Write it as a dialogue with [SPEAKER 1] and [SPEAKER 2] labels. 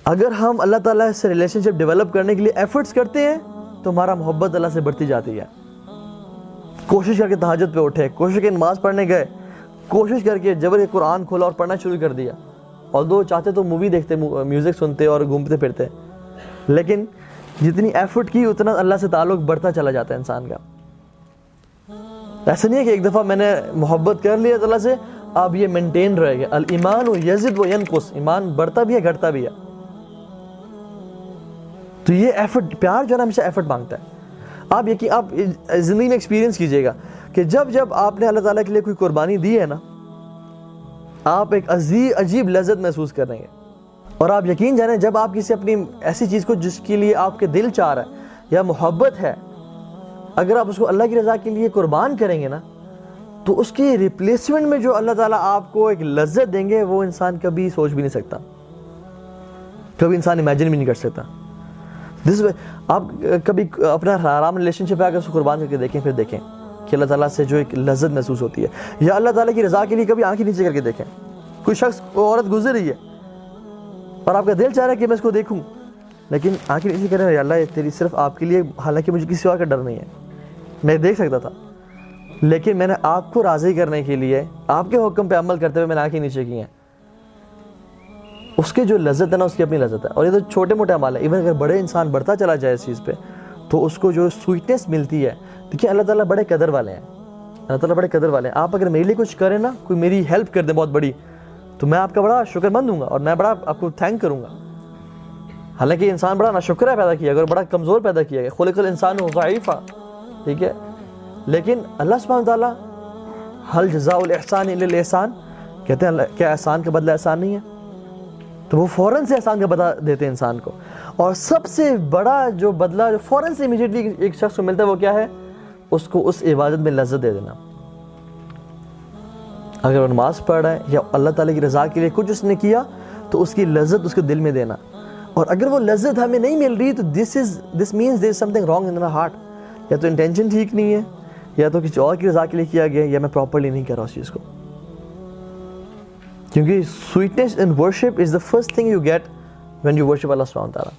[SPEAKER 1] اگر ہم اللہ تعالیٰ سے ریلیشن شپ ڈیولپ کرنے کے لیے ایفرٹس کرتے ہیں تو ہمارا محبت اللہ سے بڑھتی جاتی ہے. کوشش کر کے تہجد پہ اٹھے, کوشش کر کے نماز پڑھنے گئے, کوشش کر کے جبر قرآن کھولا اور پڑھنا شروع کر دیا, اور دو چاہتے تو مووی دیکھتے, میوزک سنتے اور گھومتے پھرتے, لیکن جتنی ایفرٹ کی اتنا اللہ سے تعلق بڑھتا چلا جاتا ہے انسان کا. ایسا نہیں ہے کہ ایک دفعہ میں نے محبت کر لیا اللہ سے اب یہ مینٹین رہے گا. الایمان یزید و ینقص, ایمان بڑھتا بھی ہے گھٹتا بھی ہے. تو یہ ایفرٹ, پیار جو ہے نا ہمیشہ ایفرٹ مانگتا ہے. آپ زندگی میں ایکسپیرینس کیجئے گا کہ جب آپ نے اللہ تعالیٰ کے لیے کوئی قربانی دی ہے نا, آپ ایک عجیب لذت محسوس کر رہے ہیں. اور آپ یقین جانیں جب آپ کسی اپنی ایسی چیز کو جس کے لیے آپ کے دل چاہ رہا ہے یا محبت ہے, اگر آپ اس کو اللہ کی رضا کے لیے قربان کریں گے نا, تو اس کی ریپلیسمنٹ میں جو اللہ تعالیٰ آپ کو ایک لذت دیں گے وہ انسان کبھی سوچ بھی نہیں سکتا, کبھی انسان امیجن بھی نہیں کر سکتا. آپ کبھی اپنا حرام ریلیشن شپ ہے اگر اس کو قربان کر کے دیکھیں, پھر دیکھیں کہ اللہ تعالیٰ سے جو ایک لذت محسوس ہوتی ہے. یا اللہ تعالیٰ کی رضا کے لیے کبھی آنکھیں نیچے کر کے دیکھیں, کوئی شخص عورت گزر رہی ہے اور آپ کا دل چاہ رہا ہے کہ میں اس کو دیکھوں, لیکن آنکھیں نیچے کر رہے ہیں, یا اللہ یہ تیری صرف آپ کے لیے, حالانکہ مجھے کسی اور کا ڈر نہیں ہے, میں دیکھ سکتا تھا, لیکن میں نے آپ کو راضی کرنے کے لیے آپ کے حکم پہ عمل کرتے ہوئے میں نے آنکھیں نیچے کی ہیں. اس کے جو لذت ہے نا اس کی اپنی لذت ہے. اور یہ تو چھوٹے موٹے عمل ہے, ایون اگر بڑے انسان بڑھتا چلا جائے اس چیز پہ تو اس کو جو سویٹنس ملتی ہے. دیکھیں اللہ تعالیٰ بڑے قدر والے ہیں, اللہ تعالیٰ بڑے قدر والے ہیں. آپ اگر میرے لیے کچھ کریں نا, کوئی میری ہیلپ کر دیں بہت بڑی, تو میں آپ کا بڑا شکر مند ہوں گا اور میں بڑا آپ کو تھینک کروں گا. حالانکہ انسان بڑا ناشکر ہے پیدا کیا گیا اور بڑا کمزور پیدا کیا گیا, خلق الانسان ضعیفا, ٹھیک ہے, لیکن اللہ سبحانہ وتعالیٰ هل جزاء الاحسان الا الاحسان کہتے ہیں, کیا احسان کا بدلہ احسان نہیں ہے؟ تو وہ فوراً سے احسان کا بدلہ دیتے ہیں انسان کو. اور سب سے بڑا جو بدلہ جو فوراً سے امیڈیٹلی ایک شخص کو ملتا ہے وہ کیا ہے؟ اس کو اس عبادت میں لذت دے دینا. اگر وہ نماز پڑھ رہا ہے یا اللہ تعالیٰ کی رضا کے لیے کچھ اس نے کیا تو اس کی لذت اس کے دل میں دینا. اور اگر وہ لذت ہمیں نہیں مل رہی تو this means there is something wrong in our heart. یا تو انٹینشن ٹھیک نہیں ہے, یا تو کسی اور کی رضا کے لیے کیا گیا, یا میں پراپرلی نہیں کر رہا اس چیز کو. کیونکہ sweetness in worship is the first thing you get when you worship Allah subhanahu wa ta'ala.